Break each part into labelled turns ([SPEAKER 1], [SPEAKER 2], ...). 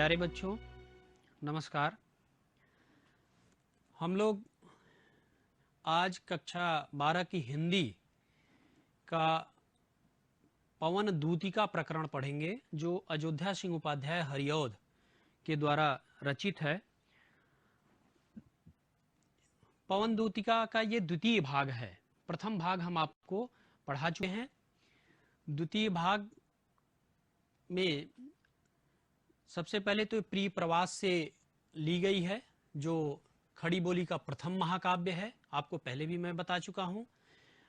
[SPEAKER 1] प्यारे बच्चों नमस्कार। हम लोग आज कक्षा 12 की हिंदी का पवन दूतिका प्रकरण पढ़ेंगे जो अयोध्या सिंह उपाध्याय हरिऔध के द्वारा रचित है। पवन दूतिका का ये द्वितीय भाग है। प्रथम भाग हम आपको पढ़ा चुके हैं। द्वितीय भाग में सबसे पहले तो प्रिय प्रवास से ली गई है जो खड़ी बोली का प्रथम महाकाव्य है। आपको पहले भी मैं बता चुका हूं।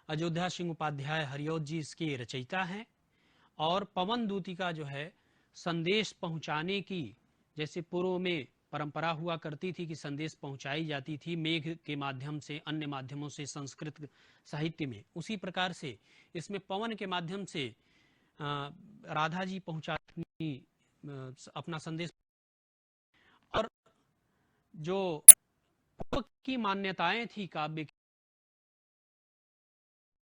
[SPEAKER 1] अयोध्या सिंह उपाध्याय हरिऔध जी इसके रचयिता हैं और पवन दूतिका जो है संदेश पहुंचाने की, जैसे पूर्व में परंपरा हुआ करती थी कि संदेश पहुंचाई जाती थी मेघ के माध्यम से, अन्य माध्यमों से संस्कृत साहित्य में, उसी प्रकार से इसमें पवन के माध्यम से राधा जी पहुंचाती अपना संदेश। और जो की मान्यताएं थी काव्य की,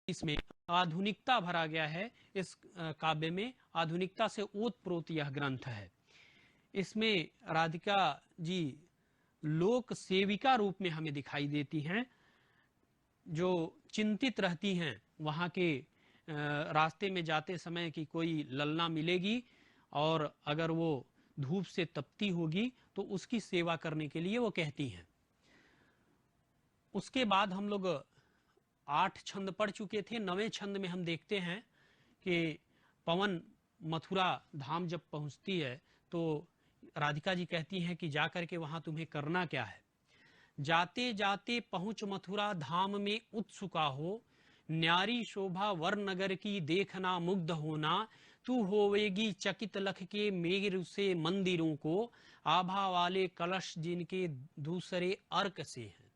[SPEAKER 1] इसमें आधुनिकता भरा गया है। इस काव्य में आधुनिकता से ओतप्रोत यह ग्रंथ है। इसमें राधिका जी लोक सेविका रूप में हमें दिखाई देती हैं, जो चिंतित रहती हैं वहां के रास्ते में जाते समय कि कोई ललना मिलेगी और अगर वो धूप से तपती होगी तो उसकी सेवा करने के लिए वो कहती हैं। उसके बाद हम लोग 8 छंद पढ़ चुके थे। 9वें छंद में हम देखते हैं कि पवन मथुरा धाम जब पहुंचती है तो राधिका जी कहती हैं कि जाकर के वहां तुम्हें करना क्या है। जाते जाते पहुंच मथुरा धाम में उत्सुका हो, न्यारी शोभा वर नगर की देखना मुग्ध होना, तू होवेगी चकित लख के मेघ से मंदिरों को, आभा वाले कलश जिनके दूसरे अर्क से हैं।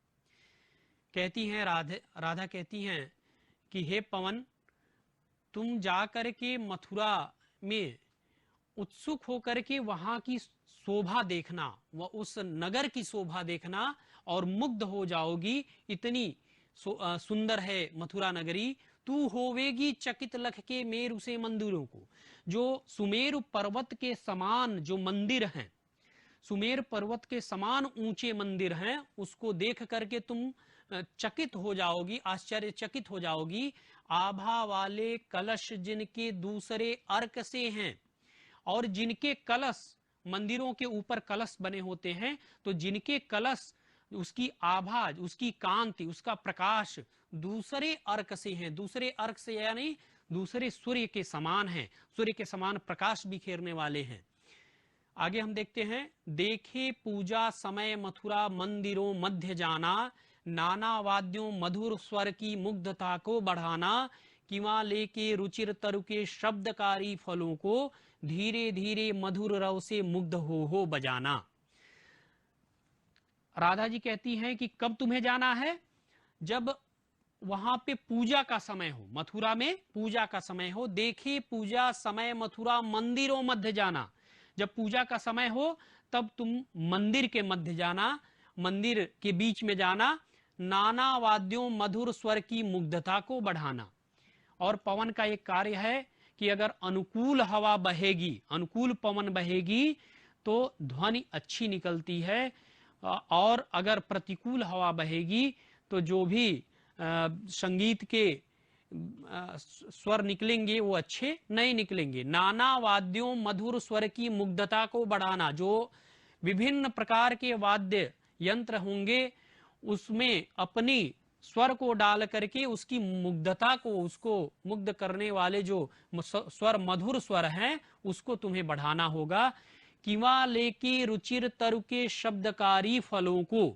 [SPEAKER 1] कहती हैं राधा कहती हैं कि हे पवन, तुम जाकर के मथुरा में उत्सुक होकर के वहां की शोभा देखना, व उस नगर की शोभा देखना और मुग्ध हो जाओगी। इतनी सुंदर है मथुरा नगरी। तू होवेगी चकित लख के मेरु से मंदिरों को, जो सुमेरु पर्वत के समान जो मंदिर हैं, सुमेर पर्वत के समान ऊंचे मंदिर हैं, उसको देख करके तुम चकित हो जाओगी, आश्चर्यचकित हो जाओगी। आभा वाले कलश जिनके दूसरे अर्क से हैं, और जिनके कलश, मंदिरों के ऊपर कलश बने होते हैं, तो जिनके कलश उसकी आभा, उसकी कांति, उसका प्रकाश दूसरे अर्क से हैं। दूसरे अर्क से यानी दूसरे सूर्य के समान हैं, सूर्य के समान प्रकाश बिखेरने वाले हैं। आगे हम देखते हैं, देखे पूजा समय मथुरा मंदिरों मध्य जाना, नाना वाद्यों मधुर स्वर की मुग्धता को बढ़ाना, किवा लेके रुचिर तरु के शब्दकारी फलों को, धीरे धीरे मधुर रव से मुग्ध हो बजाना। राधा जी कहती हैं कि कब तुम्हें जाना है? जब वहां पे पूजा का समय हो, मथुरा में पूजा का समय हो। देखे पूजा समय मथुरा मंदिरों मध्य जाना, जब पूजा का समय हो तब तुम मंदिर के मध्य जाना, मंदिर के बीच में जाना। नाना वाद्यों मधुर स्वर की मुग्धता को बढ़ाना। और पवन का एक कार्य है कि अगर अनुकूल हवा बहेगी, अनुकूल पवन बहेगी तो ध्वनि अच्छी निकलती है, और अगर प्रतिकूल हवा बहेगी तो जो भी संगीत के स्वर निकलेंगे वो अच्छे नहीं निकलेंगे। नाना वाद्यों मधुर स्वर की मुग्धता को बढ़ाना, जो विभिन्न प्रकार के वाद्य यंत्र होंगे उसमें अपनी स्वर को डाल करके उसकी मुग्धता को, उसको मुग्ध करने वाले जो स्वर, मधुर स्वर हैं, उसको तुम्हें बढ़ाना होगा। किवा लेके रुचिर तरु के शब्दकारी फलों को,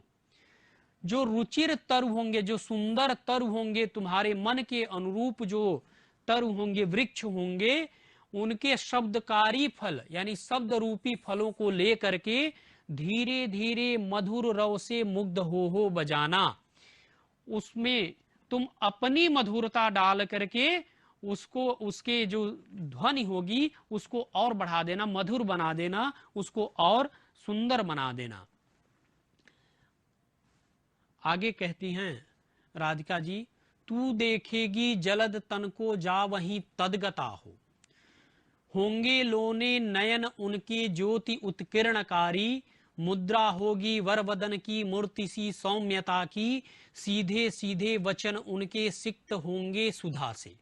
[SPEAKER 1] जो रुचिर तरु होंगे, जो सुंदर तरु होंगे, तुम्हारे मन के अनुरूप जो तरु होंगे, वृक्ष होंगे, उनके शब्दकारी फल यानी शब्द रूपी फलों को लेकर के धीरे धीरे मधुर रव से मुग्ध हो बजाना। उसमें तुम अपनी मधुरता डाल करके उसको, उसके जो ध्वनि होगी उसको और बढ़ा देना, मधुर बना देना, उसको और सुंदर बना देना। आगे कहती हैं राधिका जी, तू देखेगी जलद तन को जा वहीं तदगता हो। होंगे लोने नयन उनके ज्योति उत्कीर्णकारी, मुद्रा होगी वर वदन की मूर्ति सी सौम्यता की, सीधे सीधे वचन उनके सिक्त होंगे सुधा से।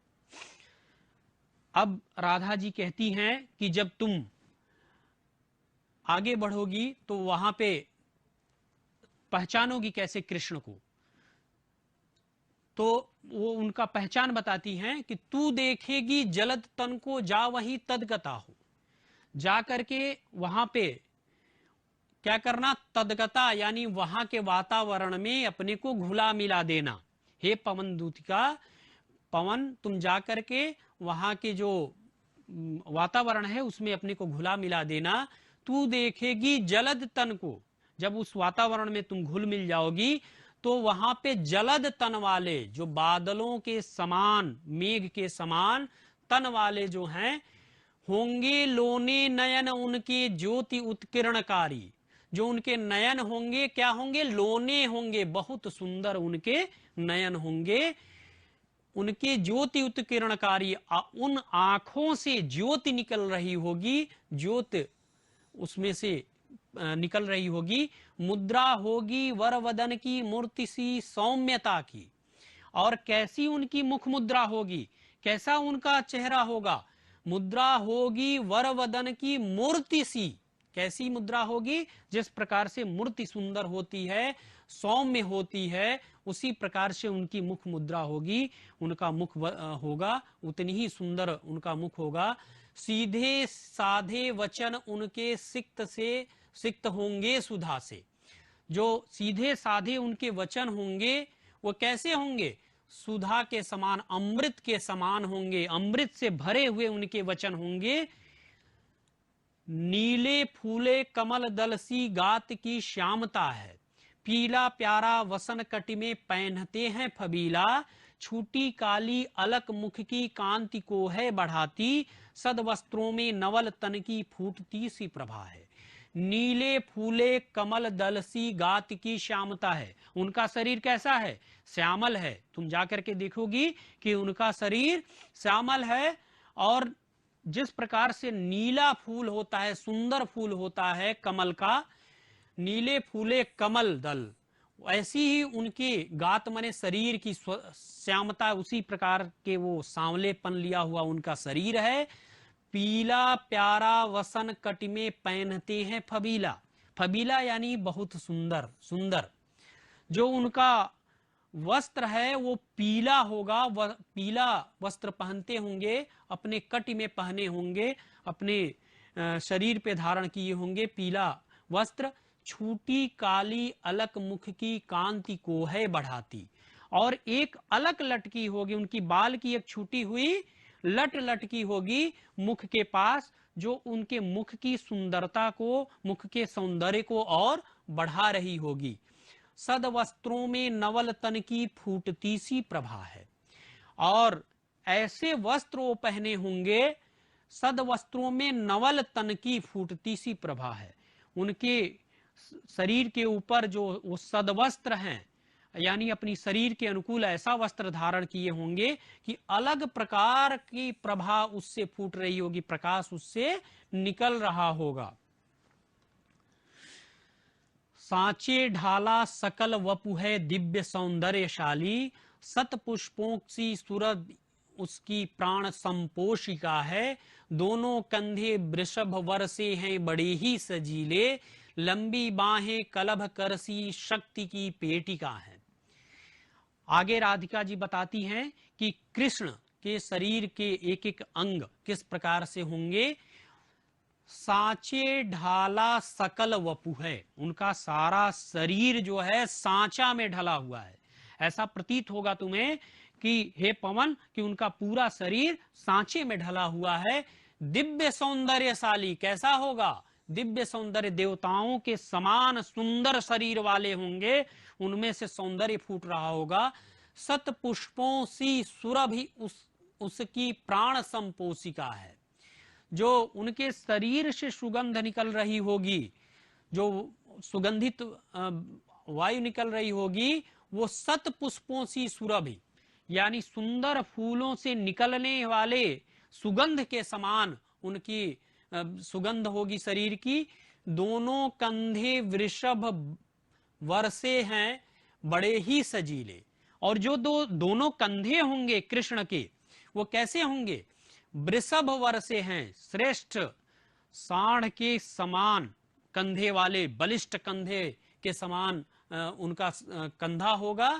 [SPEAKER 1] अब राधा जी कहती हैं कि जब तुम आगे बढ़ोगी तो वहां पे पहचानोगी कैसे कृष्ण को, तो वो उनका पहचान बताती हैं कि तू देखेगी जलद तन को जा वही तदगता हो। जा करके वहां पे क्या करना, तदगता यानी वहां के वातावरण में अपने को घुला मिला देना। हे पवन दूतिका, पवन तुम जा करके वहां के जो वातावरण है उसमें अपने को घुला मिला देना। तू देखेगी जलद तन को, जब उस वातावरण में तुम घुल मिल जाओगी तो वहां पे जलद तन वाले, जो बादलों के समान, मेघ के समान तन वाले जो हैं, होंगे लोने नयन उनके ज्योति उत्कीर्णकारी। जो उनके नयन होंगे, क्या होंगे, लोने होंगे, बहुत सुंदर उनके नयन होंगे। उनके ज्योति उत्कीर्णकारी, उन आंखों से ज्योति निकल रही होगी, ज्योत उसमें से निकल रही होगी। मुद्रा होगी वर वदन की मूर्ति सी सौम्यता की। और कैसी उनकी मुख मुद्रा होगी, कैसा उनका चेहरा होगा, मुद्रा होगी वर वदन की मूर्ति सी। कैसी मुद्रा होगी, जिस प्रकार से मूर्ति सुंदर होती है, सौम्य होती है, उसी प्रकार से उनकी मुख मुद्रा होगी, उनका मुख होगा, उतनी ही सुंदर उनका मुख होगा। सीधे साधे वचन उनके सिक्त होंगे सुधा से। जो सीधे साधे उनके वचन होंगे वो कैसे होंगे, सुधा के समान, अमृत के समान होंगे, अमृत से भरे हुए उनके वचन होंगे। नीले फूले कमल दल सी गात की श्यामता है, पीला प्यारा वसन कटि में पहनते हैं फबीला, छूटी काली अलक मुख की कांति को है बढ़ाती, सद वस्त्रों में नवल तन की फूटती सी प्रभा है। नीले फूले कमल दल सी गात की श्यामता है, उनका शरीर कैसा है, श्यामल है। तुम जाकर के देखोगी कि उनका शरीर श्यामल है। और जिस प्रकार से नीला फूल होता है, सुंदर फूल होता है कमल का, नीले फूले कमल दल, ऐसी ही उनकी गात मने शरीर की श्यामता, उसी प्रकार के वो सांवलेपन लिया हुआ उनका शरीर है। पीला प्यारा वसन कटि में पहनते हैं फबीला, फबीला यानी बहुत सुंदर, सुंदर। जो उनका वस्त्र है वो पीला होगा, पीला वस्त्र पहनते होंगे, अपने कटि में पहने होंगे, अपने शरीर पे धारण किए होंगे पीला वस्त्र। छूटी काली अलक मुख की कांति को है बढ़ाती, और एक अलक लटकी होगी, उनकी बाल की एक छूटी हुई लट लटकी होगी मुख के पास, जो उनके मुख की सुंदरता को, मुख के सौंदर्य को और बढ़ा रही होगी। सद वस्त्रों में नवल तन की फूटती सी प्रभा है, और ऐसे वस्त्र वो पहने होंगे, सद वस्त्रों में नवल तन की फूटती सी प्रभा है। उनके शरीर के ऊपर जो वो सदवस्त्र हैं, यानी अपनी शरीर के अनुकूल ऐसा वस्त्र धारण किए होंगे कि अलग प्रकार की प्रभा उससे फूट रही होगी, प्रकाश उससे निकल रहा होगा। सांचे ढाला सकल वपु है दिव्य सौंदर्यशाली, सत पुष्पों सी सूरज उसकी प्राण संपोषिका है, दोनों कंधे वृषभ वर्षे हैं बड़े ही सजीले, लंबी बाहें कलभ करसी शक्ति की पेटिका है। आगे राधिका जी बताती हैं कि कृष्ण के शरीर के एक एक अंग किस प्रकार से होंगे। सांचे ढाला सकल वपु है, उनका सारा शरीर जो है सांचा में ढला हुआ है। ऐसा प्रतीत होगा तुम्हें कि हे पवन, कि उनका पूरा शरीर सांचे में ढला हुआ है। दिव्य सौंदर्यशाली, कैसा होगा, दिव्य सौंदर्य, देवताओं के समान सुंदर शरीर वाले होंगे, उनमें से सौंदर्य फूट रहा होगा। सत पुष्पों सी सुरभि उसकी प्राण संपोषिका है, जो उनके शरीर से सुगंध निकल रही होगी, जो सुगंधित वायु निकल रही होगी, वो सत पुष्पों सी सुरभि यानी सुंदर फूलों से निकलने वाले सुगंध के समान उनकी सुगंध होगी शरीर की। दोनों कंधे वृषभ वर्षे हैं बड़े ही सजीले। और जो दोनों कंधे होंगे कृष्ण के, वो कैसे होंगे? वृषभ वर्षे हैं, श्रेष्ठ सांड के समान कंधे वाले, बलिष्ठ कंधे के समान उनका कंधा होगा।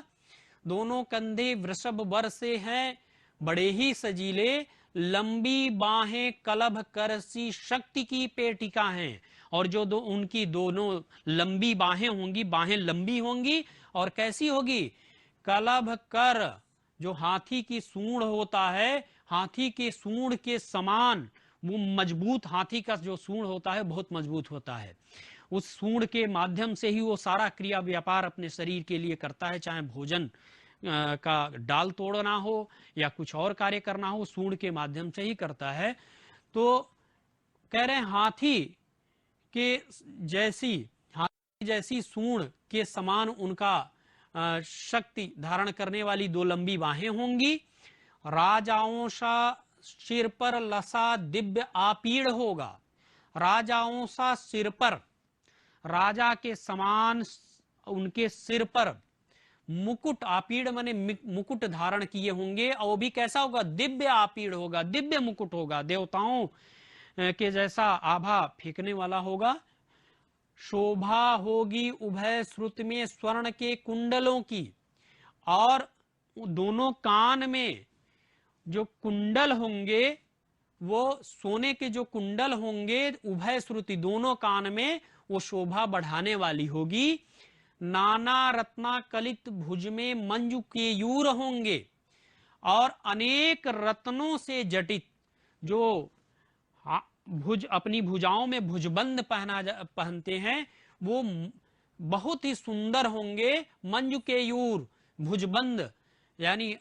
[SPEAKER 1] दोनों कंधे वृषभ वर्षे हैं बड़े ही सजीले, लंबी बाहें कलभ करसी शक्ति की पेटिका हैं। और जो उनकी दोनों लंबी बाहें होंगी, बाहें लंबी होंगी और कैसी होगी? कलभ कर, जो हाथी की सूंड होता है, हाथी के सूंड के समान वो मजबूत, हाथी का जो सूंड होता है बहुत मजबूत होता है। उस सूंड के माध्यम से ही वो सारा क्रिया व्यापार अपने शरीर के लिए करता है, चाहे भोजन का डाल तोड़ना हो या कुछ और कार्य करना हो, सूंड के माध्यम से ही करता है। तो कह रहे हैं हाथी के जैसी, हाथी जैसी सूंड के समान उनका शक्ति धारण करने वाली दो लंबी बाहें होंगी। राजाओं सा सिर पर लसा दिव्य आपीड़ होगा। राजाओं सा सिर पर, राजा के समान उनके सिर पर मुकुट, आपीड़ माने मुकुट धारण किए होंगे। और वो भी कैसा होगा? दिव्य आपीड़ होगा, दिव्य मुकुट होगा, देवताओं के जैसा आभा फेंकने वाला होगा। शोभा होगी उभय श्रुत में स्वर्ण के कुंडलों की, और दोनों कान में जो कुंडल होंगे वो सोने के जो कुंडल होंगे उभय श्रुति, दोनों कान में, वो शोभा बढ़ाने वाली होगी। नाना रत्ना कलित भुज में मंजू केयूर होंगे, और अनेक रत्नों से जटित जो भुज, अपनी भुजाओं में भुजबंद पहनते हैं, वो बहुत ही सुंदर होंगे। मंजू केयूर, भुजबंद यानी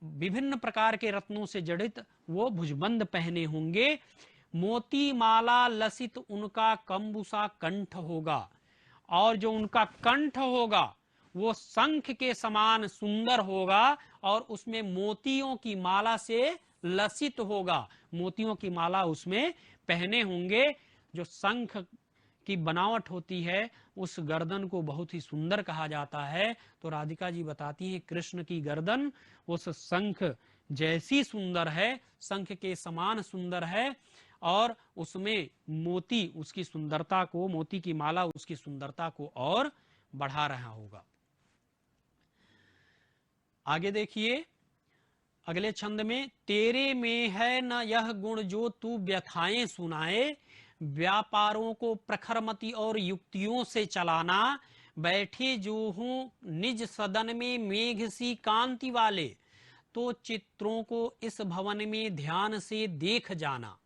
[SPEAKER 1] विभिन्न प्रकार के रत्नों से जड़ित वो भुजबंद पहने होंगे। मोती माला लसित उनका कंबुसा कंठ होगा, और जो उनका कंठ होगा वो शंख के समान सुंदर होगा, और उसमें मोतियों की माला से लसित होगा, मोतियों की माला उसमें पहने होंगे। जो शंख की बनावट होती है उस गर्दन को बहुत ही सुंदर कहा जाता है। तो राधिका जी बताती हैं कृष्ण की गर्दन उस शंख जैसी सुंदर है, शंख के समान सुंदर है, और उसमें मोती उसकी सुंदरता को, मोती की माला उसकी सुंदरता को और बढ़ा रहा होगा। आगे देखिए अगले छंद में, तेरे में है न यह गुण जो तू व्यथाएं सुनाए, व्यापारों को प्रखरमति और युक्तियों से चलाना, बैठे जो हूं निज सदन में मेघ सी कांति वाले, तो चित्रों को इस भवन में ध्यान से देख जाना।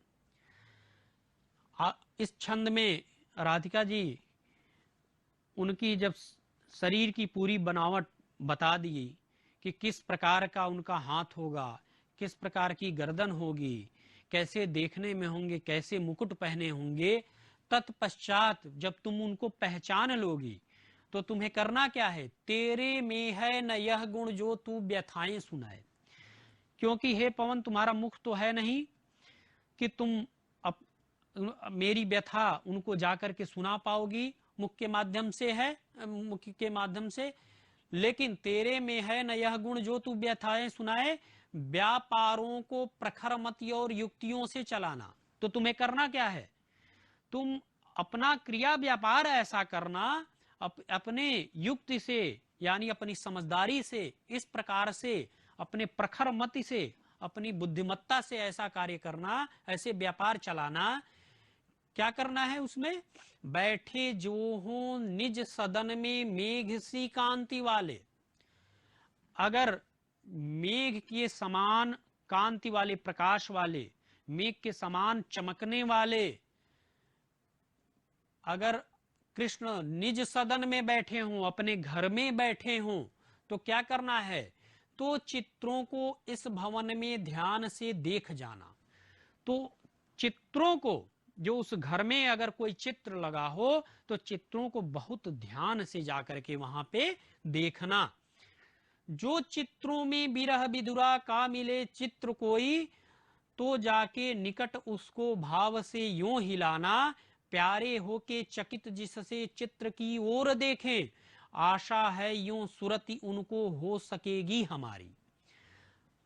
[SPEAKER 1] इस छंद में राधिका जी उनकी जब शरीर की पूरी बनावट बता दी कि किस प्रकार का उनका हाथ होगा, किस प्रकार की गर्दन होगी, कैसे देखने में होंगे, कैसे मुकुट पहने होंगे, तत्पश्चात जब तुम उनको पहचान लोगी तो तुम्हें करना क्या है? तेरे में है न यह गुण जो तू व्यथाएं सुनाए। क्योंकि हे पवन, तुम्हारा मुख तो है नहीं कि तुम मेरी व्यथा उनको जाकर के सुना पाओगी, मुख के माध्यम से है, मुख के माध्यम से। लेकिन तेरे में है न यह गुण जो तू व्यथाएं सुनाए, व्यापारों को प्रखरमति और युक्तियों से चलाना। तो तुम्हें करना क्या है? तुम अपना क्रिया व्यापार ऐसा करना, अपने युक्ति से यानी अपनी समझदारी से, इस प्रकार से अपने प्रखर मति से, अपनी बुद्धिमत्ता से ऐसा कार्य करना, ऐसे व्यापार चलाना। क्या करना है उसमें? बैठे जो हो निज सदन में मेघ सी कांति वाले। अगर मेघ के समान कांति वाले, प्रकाश वाले, मेघ के समान चमकने वाले अगर कृष्ण निज सदन में बैठे हों, अपने घर में बैठे हों, तो क्या करना है? तो चित्रों को इस भवन में ध्यान से देख जाना। तो चित्रों को, जो उस घर में अगर कोई चित्र लगा हो तो चित्रों को बहुत ध्यान से जाकर के वहां पे देखना। जो चित्रों में विरह विधुरा का मिले चित्र कोई, तो जाके निकट उसको भाव से यूं हिलाना, प्यारे होके चकित जिससे चित्र की ओर देखें, आशा है यूं सुरति उनको हो सकेगी हमारी।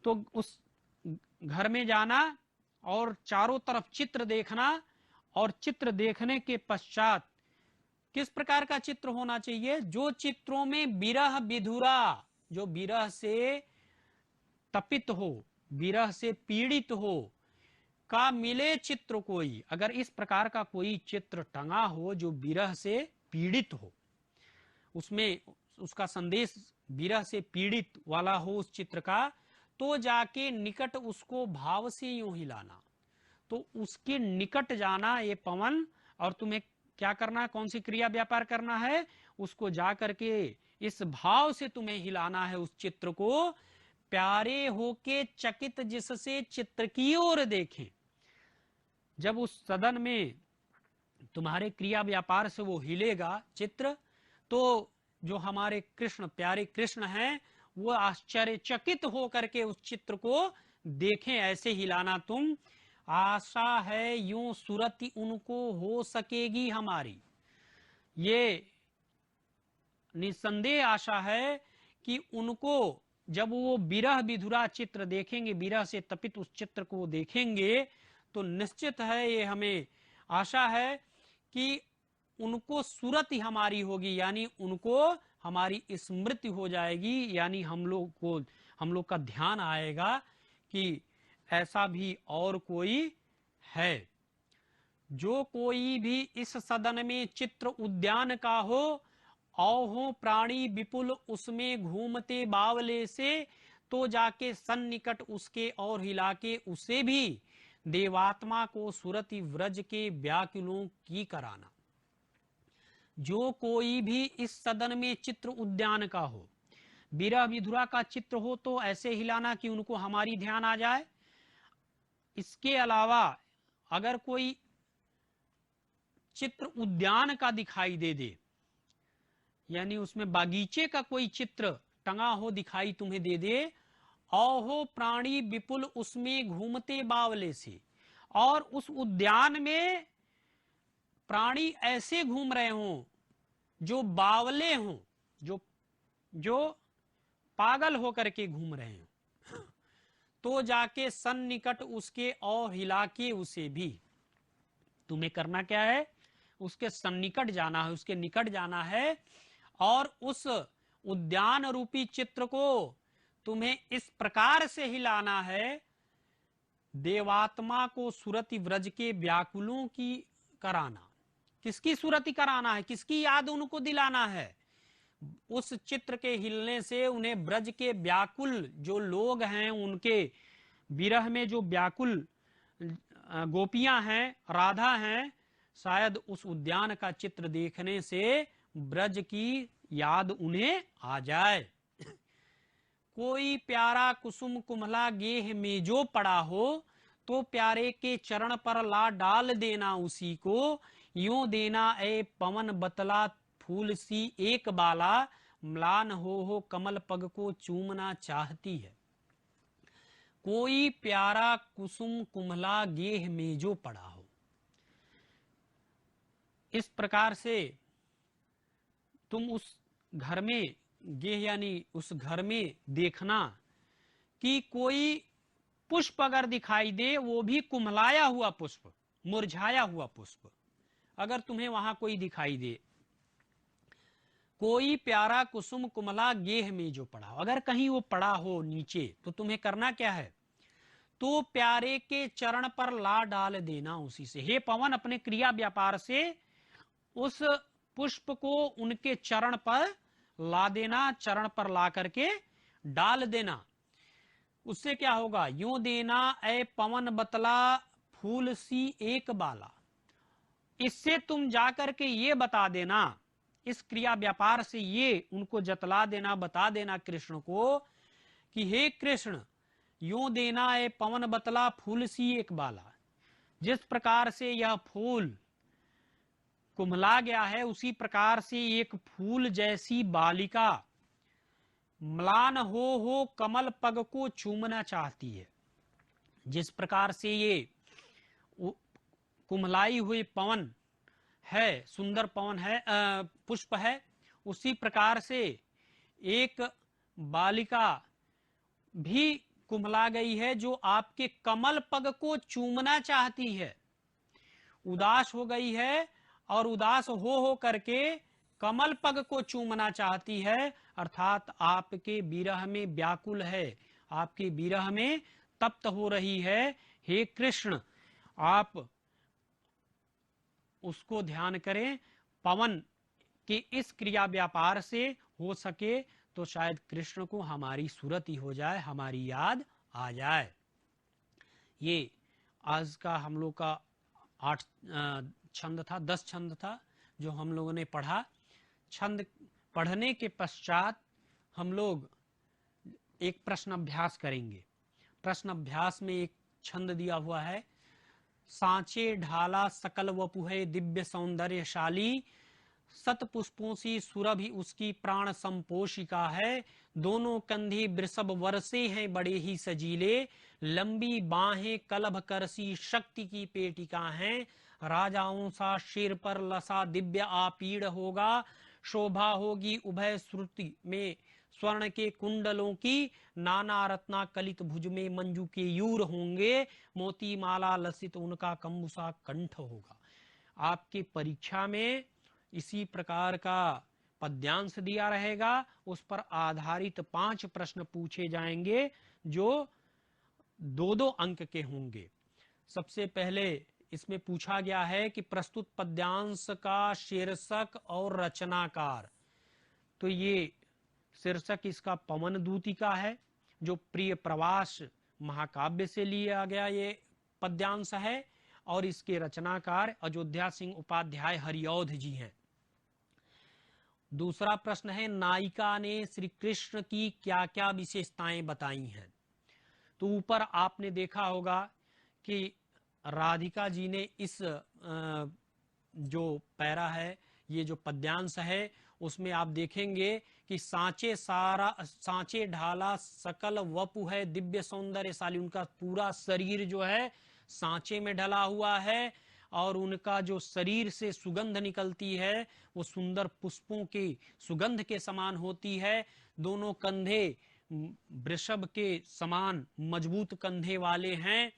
[SPEAKER 1] तो उस घर में जाना और चारों तरफ चित्र देखना, और चित्र देखने के पश्चात किस प्रकार का चित्र होना चाहिए? जो चित्रों में विरह विधुरा, जो विरह से तपित हो, विरह से पीड़ित हो, का मिले चित्र कोई। अगर इस प्रकार का कोई चित्र टंगा हो जो विरह से पीड़ित हो, उसमें उसका संदेश विरह से पीड़ित वाला हो उस चित्र का, तो जाके निकट उसको भाव से यूं हिलाना। तो उसके निकट जाना ये पवन, और तुम्हें क्या करना है, कौन सी क्रिया व्यापार करना है? उसको जा करके इस भाव से तुम्हें हिलाना है उस चित्र को, प्यारे होके चकित जिससे चित्र की ओर देखें। जब उस सदन में तुम्हारे क्रिया व्यापार से वो हिलेगा चित्र, तो जो हमारे कृष्ण, प्यारे कृष्ण हैं, वो आश्चर्यचकित होकर के उस चित्र को देखें। ऐसे हिलाना तुम, आशा है यूं सुरति उनको हो सकेगी हमारी। ये निसंदेह आशा है कि उनको जब वो विरह विधुरा चित्र देखेंगे, विरह से तपित उस चित्र को देखेंगे, तो निश्चित है, ये हमें आशा है कि उनको सुरति हमारी होगी, यानी उनको हमारी स्मृति हो जाएगी, यानी हम लोग का ध्यान आएगा कि ऐसा भी और कोई है। जो कोई भी इस सदन में चित्र उद्यान का हो, औ प्राणी विपुल उसमें घूमते बावले से, तो जाके सन्निकट उसके और हिला के उसे भी देवात्मा को सुरति व्रज के व्याकुलों की कराना। जो कोई भी इस सदन में चित्र उद्यान का हो, विरह विधुरा का चित्र हो, तो ऐसे हिलाना कि उनको हमारी ध्यान आ जाए। इसके अलावा अगर कोई चित्र उद्यान का दिखाई दे, यानी उसमें बागीचे का कोई चित्र टंगा हो दिखाई तुम्हें दे, औहो प्राणी विपुल उसमें घूमते बावले से, और उस उद्यान में प्राणी ऐसे घूम रहे हों जो बावले हों, जो पागल होकर के घूम रहे हों, तो जाके सन्निकट उसके और हिला के उसे भी। तुम्हें करना क्या है? उसके सन्निकट जाना है, उसके निकट जाना है, और उस उद्यान रूपी चित्र को तुम्हें इस प्रकार से हिलाना है, देवात्मा को सुरति व्रज के व्याकुलों की कराना। किसकी सुरति कराना है? किसकी याद उनको दिलाना है? उस चित्र के हिलने से उन्हें ब्रज के व्याकुल जो लोग हैं, उनके विरह में जो व्याकुल गोपियां हैं, राधा हैं, शायद उस उद्यान का चित्र देखने से ब्रज की याद उन्हें आ जाए। कोई प्यारा कुसुम कुमला गेह में जो पड़ा हो, तो प्यारे के चरण पर ला डाल देना उसी को, यूं देना ए पवन बतला फूल सी एक बाला, म्लान हो कमल पग को चूमना चाहती है। कोई प्यारा कुसुम कुमला गेह में जो पड़ा हो, इस प्रकार से तुम उस घर में, गेह यानी उस घर में देखना कि कोई पुष्प अगर दिखाई दे, वो भी कुम्हलाया हुआ पुष्प, मुरझाया हुआ पुष्प, अगर तुम्हें वहां कोई दिखाई दे, कोई प्यारा कुसुम कुमला गेह में जो पड़ा हो, अगर कहीं वो पड़ा हो नीचे, तो तुम्हें करना क्या है? तो प्यारे के चरण पर ला डाल देना उसी से। हे पवन, अपने क्रिया व्यापार से उस पुष्प को उनके चरण पर ला देना, चरण पर ला करके डाल देना। उससे क्या होगा? यूं देना ए पवन बतला फूल सी एक बाला। इससे तुम जाकर के ये बता देना, इस क्रिया व्यापार से ये उनको जतला देना, बता देना कृष्ण को कि हे कृष्ण, यूं देना ए पवन बतला फूल सी एक बाला। जिस प्रकार से यह फूल कुम्हला गया है, उसी प्रकार से एक फूल जैसी बालिका म्लान हो कमल पग को चूमना चाहती है। जिस प्रकार से ये कुम्हलाई हुई पवन है, सुंदर पवन है, पुष्प है, उसी प्रकार से एक बालिका भी कुम्हला गई है जो आपके कमल पग को चूमना चाहती है, उदास हो गई है और उदास हो करके कमल पग को चूमना चाहती है, अर्थात आपके विरह में व्याकुल है, आपके विरह में तप्त हो रही है। हे कृष्ण, आप उसको ध्यान करें। पवन के इस क्रिया व्यापार से हो सके तो शायद कृष्ण को हमारी सूरत ही हो जाए, हमारी याद आ जाए। ये आज का हम लोग का 8 छंद था, 10 छंद था जो हम लोगों ने पढ़ा। छंद पढ़ने के पश्चात हम लोग एक प्रश्न अभ्यास करेंगे। प्रश्न अभ्यास में एक छंद दिया हुआ है, सांचे ढाला सकल वपुहे दिव्य सौंदर्यशाली, सत पुष्पों सी सुरभि उसकी प्राण संपोषिका है, दोनों कंधे वृषभ वर्षे हैं बड़े ही सजीले, लंबी बाहें कलभ करसी शक्ति की पेटिका हैं, राजाओं सा शेर पर लसा दिव्य आपीड़ होगा, शोभा होगी उभय श्रुति में स्वर्ण के कुंडलों की, नाना रत्ना कलित भुज में मंजू के यूर होंगे, मोती माला लसित उनका कंबुसा कंठ होगा। आपकी परीक्षा में इसी प्रकार का पद्यांश दिया रहेगा, उस पर आधारित 5 प्रश्न पूछे जाएंगे जो 2-2 अंक के होंगे। सबसे पहले इसमें पूछा गया है कि प्रस्तुत पद्यांश का शीर्षक और रचनाकार। तो ये शीर्षक इसका पवन दूतिका है, जो प्रिय प्रवास महाकाव्य से लिया गया ये पद्यांश है, और इसके रचनाकार अयोध्या सिंह उपाध्याय हरिऔध जी हैं। दूसरा प्रश्न है, नायिका ने श्री कृष्ण की क्या क्या विशेषताएं बताई हैं। तो ऊपर आपने देखा होगा कि राधिका जी ने इस जो पैरा है, ये जो पद्यांश है, उसमें आप देखेंगे कि सांचे ढाला सकल वपु है दिव्य सौंदर्यशाली, उनका पूरा शरीर जो है सांचे में ढला हुआ है, और उनका जो शरीर से सुगंध निकलती है वो सुंदर पुष्पों के सुगंध के समान होती है। दोनों कंधे वृषभ के समान मजबूत कंधे वाले हैं,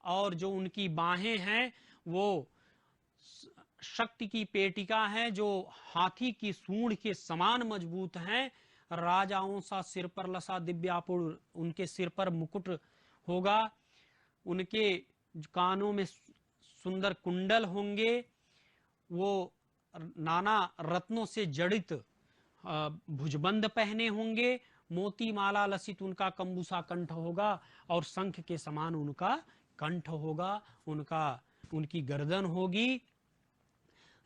[SPEAKER 1] और जो उनकी बाहें हैं वो शक्ति की पेटिका है जो हाथी की सूंड के समान मजबूत हैं। राजाओं सा सिर पर लसा दिव्यापुर, उनके सिर पर मुकुट होगा, उनके कानों में सुंदर कुंडल होंगे, वो नाना रत्नों से जड़ित भुजबंद पहने होंगे, मोती माला लसित उनका कंबुसा कंठ होगा, और शंख के समान उनका कंठ होगा, उनकी गर्दन होगी।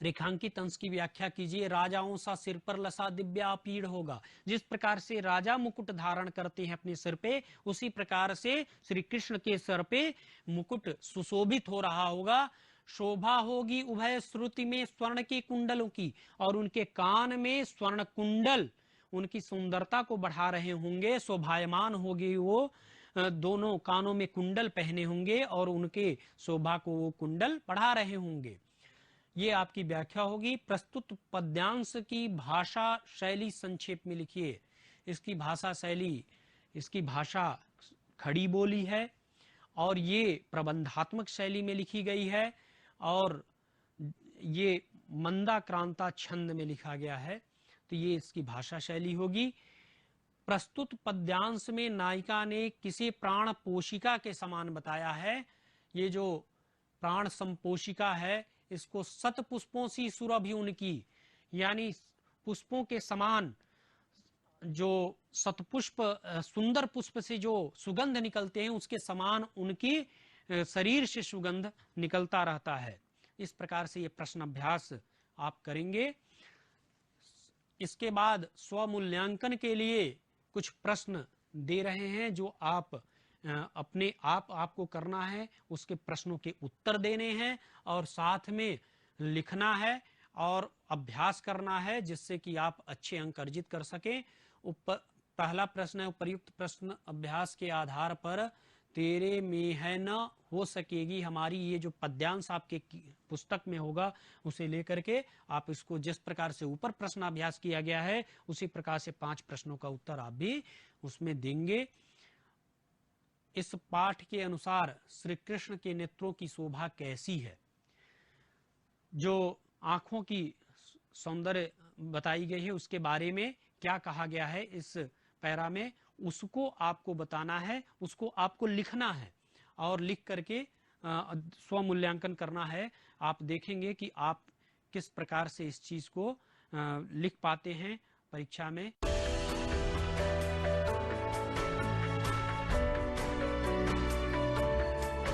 [SPEAKER 1] रेखांकित अंश की व्याख्या कीजिए। राजाओं सा सिर पर लसा दिव्या पीड़ होगा। जिस प्रकार से राजा मुकुट धारण करते हैं अपने सिर पे, उसी प्रकार से श्री कृष्ण के सिर पे मुकुट सुशोभित हो रहा होगा। शोभा होगी उभय श्रुति में स्वर्ण के कुंडलों की, और उनके कान में स्वर्ण कुंडल उनकी सुंदरता को बढ़ा रहे होंगे। शोभायमान होगी वो, दोनों कानों में कुंडल पहने होंगे और उनके शोभा को वो कुंडल बढ़ा रहे होंगे। ये आपकी व्याख्या होगी। प्रस्तुत पद्यांश की भाषा शैली संक्षेप में लिखिए। इसकी भाषा शैली, इसकी भाषा खड़ी बोली है, और ये प्रबंधात्मक शैली में लिखी गई है, और ये मंदाक्रांता छंद में लिखा गया है। तो ये इसकी भाषा शैली होगी। प्रस्तुत पद्यांश में नायिका ने किसे प्राण पोषिका के समान बताया है। ये जो प्राण संपोषिका है, इसको सत पुष्पों सी सुरभि उनकी, यानी पुष्पों के समान जो सतपुष्प सुंदर पुष्प से जो सुगंध निकलते हैं, उसके समान उनकी शरीर से सुगंध निकलता रहता है। इस प्रकार से ये प्रश्न अभ्यास आप करेंगे। इसके बाद स्वमूल्यांकन के लिए कुछ प्रश्न दे रहे हैं जो आप अपने आपको करना है। उसके प्रश्नों के उत्तर देने हैं और साथ में लिखना है और अभ्यास करना है, जिससे कि आप अच्छे अंक अर्जित कर सकें। पहला प्रश्न है, उपर्युक्त प्रश्न अभ्यास के आधार पर तेरे में है न हो सकेगी हमारी, ये जो पद्यांश आपके पुस्तक में होगा उसे लेकर के आप इसको जिस प्रकार से ऊपर प्रश्नाभ्यास किया गया है उसी प्रकार से 5 प्रश्नों का उत्तर आप भी उसमें देंगे। इस पाठ के अनुसार श्री कृष्ण के नेत्रों की शोभा कैसी है? जो आंखों की सौंदर्य बताई गई है उसके बारे में क्या कहा गया है इस पैरा में, उसको आपको बताना है, उसको आपको लिखना है और लिख करके स्व मूल्यांकन करना है। आप देखेंगे कि आप किस प्रकार से इस चीज को लिख पाते हैं परीक्षा में।